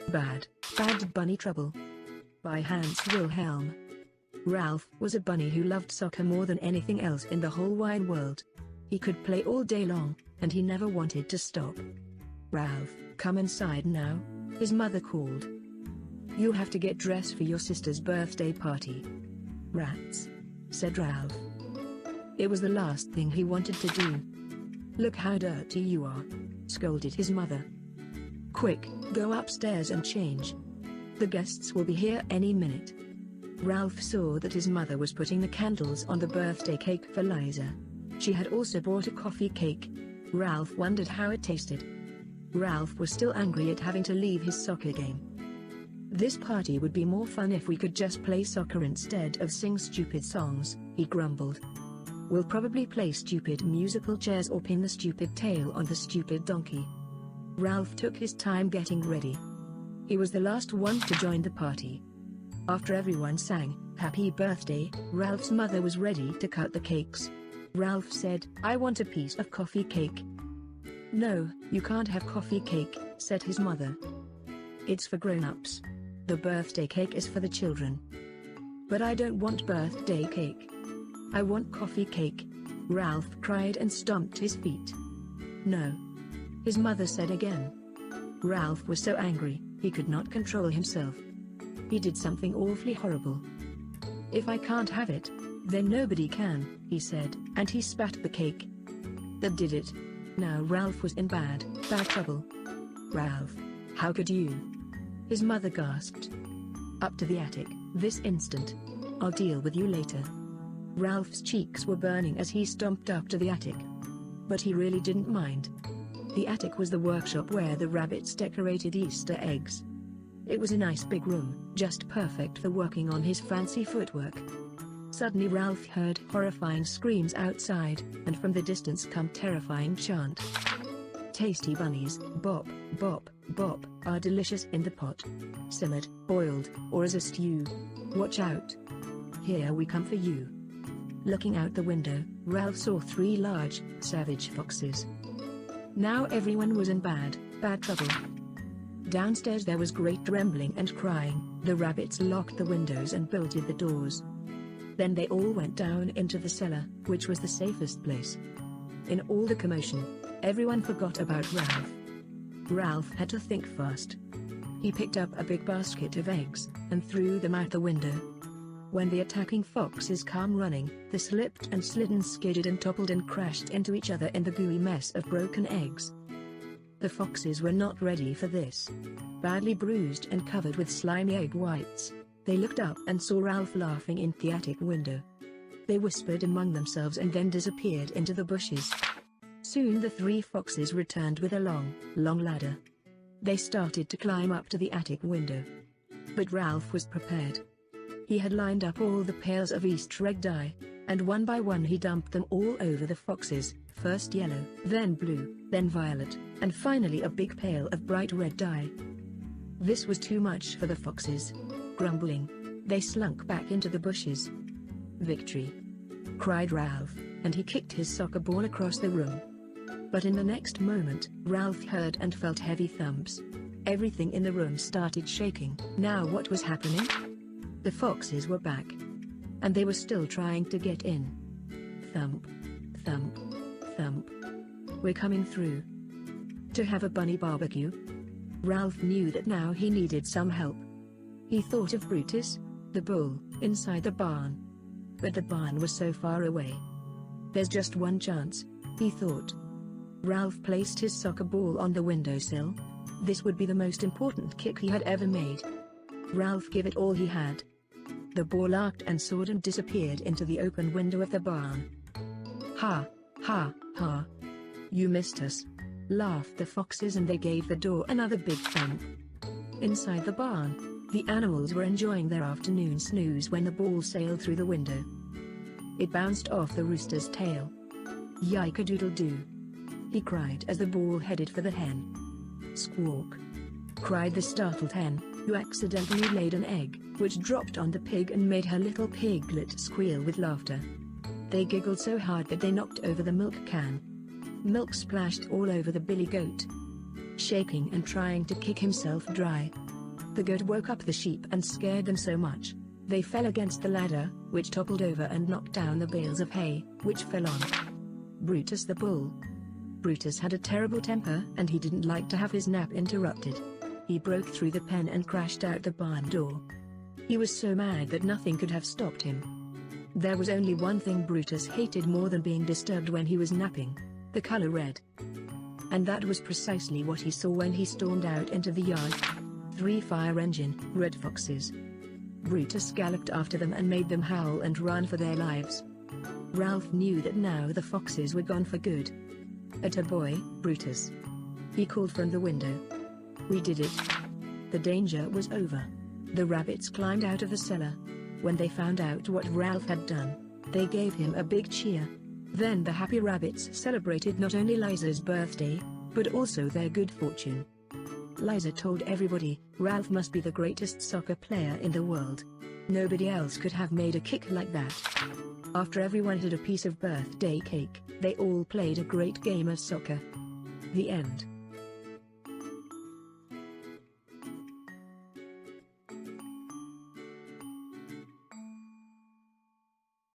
Bad Bunny Trouble by Hans Wilhelm. Ralph was a bunny who loved soccer more than anything else in the whole wide world. He could play all day long, and he never wanted to stop. "Ralph, come inside now," his mother called. "You have to get dressed for your sister's birthday party." "Rats," said Ralph. It was the last thing he wanted to do. "Look how dirty you are," scolded his mother. "Quick, go upstairs and change. The guests will be here any minute." Ralph saw that his mother was putting the candles on the birthday cake for Liza. She had also brought a coffee cake. Ralph wondered how it tasted. Ralph was still angry at having to leave his soccer game. "This party would be more fun if we could just play soccer instead of sing stupid songs," he grumbled. "We'll probably play stupid musical chairs or pin the stupid tail on the stupid donkey." Ralph took his time getting ready. He was the last one to join the party. After everyone sang "Happy Birthday," Ralph's mother was ready to cut the cakes. Ralph said, "I want a piece of coffee cake." "No, you can't have coffee cake," said his mother. "It's for grown-ups. The birthday cake is for the children." "But I don't want birthday cake. I want coffee cake," Ralph cried and stomped his feet. "No," his mother said again. Ralph was so angry, he could not control himself. He did something awfully horrible. "If I can't have it, then nobody can," he said, and he spat the cake. That did it. Now Ralph was in bad trouble. "Ralph, how could you?" his mother gasped. "Up to the attic, this instant. I'll deal with you later." Ralph's cheeks were burning as he stomped up to the attic. But he really didn't mind. The attic was the workshop where the rabbits decorated Easter eggs. It was a nice big room, just perfect for working on his fancy footwork. Suddenly Ralph heard horrifying screams outside, and from the distance come terrifying chant. "Tasty bunnies, bop, bop, bop, are delicious in the pot. Simmered, boiled, or as a stew. Watch out. Here we come for you." Looking out the window, Ralph saw 3 large, savage foxes. Now everyone was in bad trouble. Downstairs there was great trembling and crying. The rabbits locked the windows and bolted the doors. Then they all went down into the cellar, which was the safest place. In all the commotion, everyone forgot about Ralph. Ralph had to think fast. He picked up a big basket of eggs, and threw them out the window. When the attacking foxes came running, they slipped and slid and skidded and toppled and crashed into each other in the gooey mess of broken eggs. The foxes were not ready for this. Badly bruised and covered with slimy egg whites, they looked up and saw Ralph laughing in the attic window. They whispered among themselves and then disappeared into the bushes. Soon the 3 foxes returned with a long ladder. They started to climb up to the attic window. But Ralph was prepared. He had lined up all the pails of Easter egg dye, and one by one he dumped them all over the foxes, first yellow, then blue, then violet, and finally a big pail of bright red dye. This was too much for the foxes. Grumbling, they slunk back into the bushes. "Victory!" cried Ralph, and he kicked his soccer ball across the room. But in the next moment, Ralph heard and felt heavy thumps. Everything in the room started shaking. Now what was happening? The foxes were back. And they were still trying to get in. Thump, thump, thump. "We're coming through. To have a bunny barbecue?" Ralph knew that now he needed some help. He thought of Brutus, the bull, inside the barn. But the barn was so far away. "There's just one chance," he thought. Ralph placed his soccer ball on the windowsill. This would be the most important kick he had ever made. Ralph gave it all he had. The ball arced and soared and disappeared into the open window of the barn. "Ha, ha, ha. You missed us," laughed the foxes, and they gave the door another big thump. Inside the barn, the animals were enjoying their afternoon snooze when the ball sailed through the window. It bounced off the rooster's tail. "Yike-a-doodle-doo," he cried as the ball headed for the hen. "Squawk!" cried the startled hen, who accidentally laid an egg, which dropped on the pig and made her little piglet squeal with laughter. They giggled so hard that they knocked over the milk can. Milk splashed all over the billy goat. Shaking and trying to kick himself dry, The goat woke up the sheep and scared them so much. They fell against the ladder, which toppled over and knocked down the bales of hay, which fell on Brutus the bull. Brutus had a terrible temper and he didn't like to have his nap interrupted. He broke through the pen and crashed out the barn door. He was so mad that nothing could have stopped him. There was only one thing Brutus hated more than being disturbed when he was napping: the color red. And that was precisely what he saw when he stormed out into the yard. 3 fire engine, red foxes. Brutus galloped after them and made them howl and run for their lives. Ralph knew that now the foxes were gone for good. "Attaboy, Brutus!" he called from the window. "We did it." The danger was over. The rabbits climbed out of the cellar. When they found out what Ralph had done, they gave him a big cheer. Then the happy rabbits celebrated not only Liza's birthday, but also their good fortune. Liza told everybody, Ralph must be the greatest soccer player in the world. Nobody else could have made a kick like that. After everyone had a piece of birthday cake, they all played a great game of soccer. The end.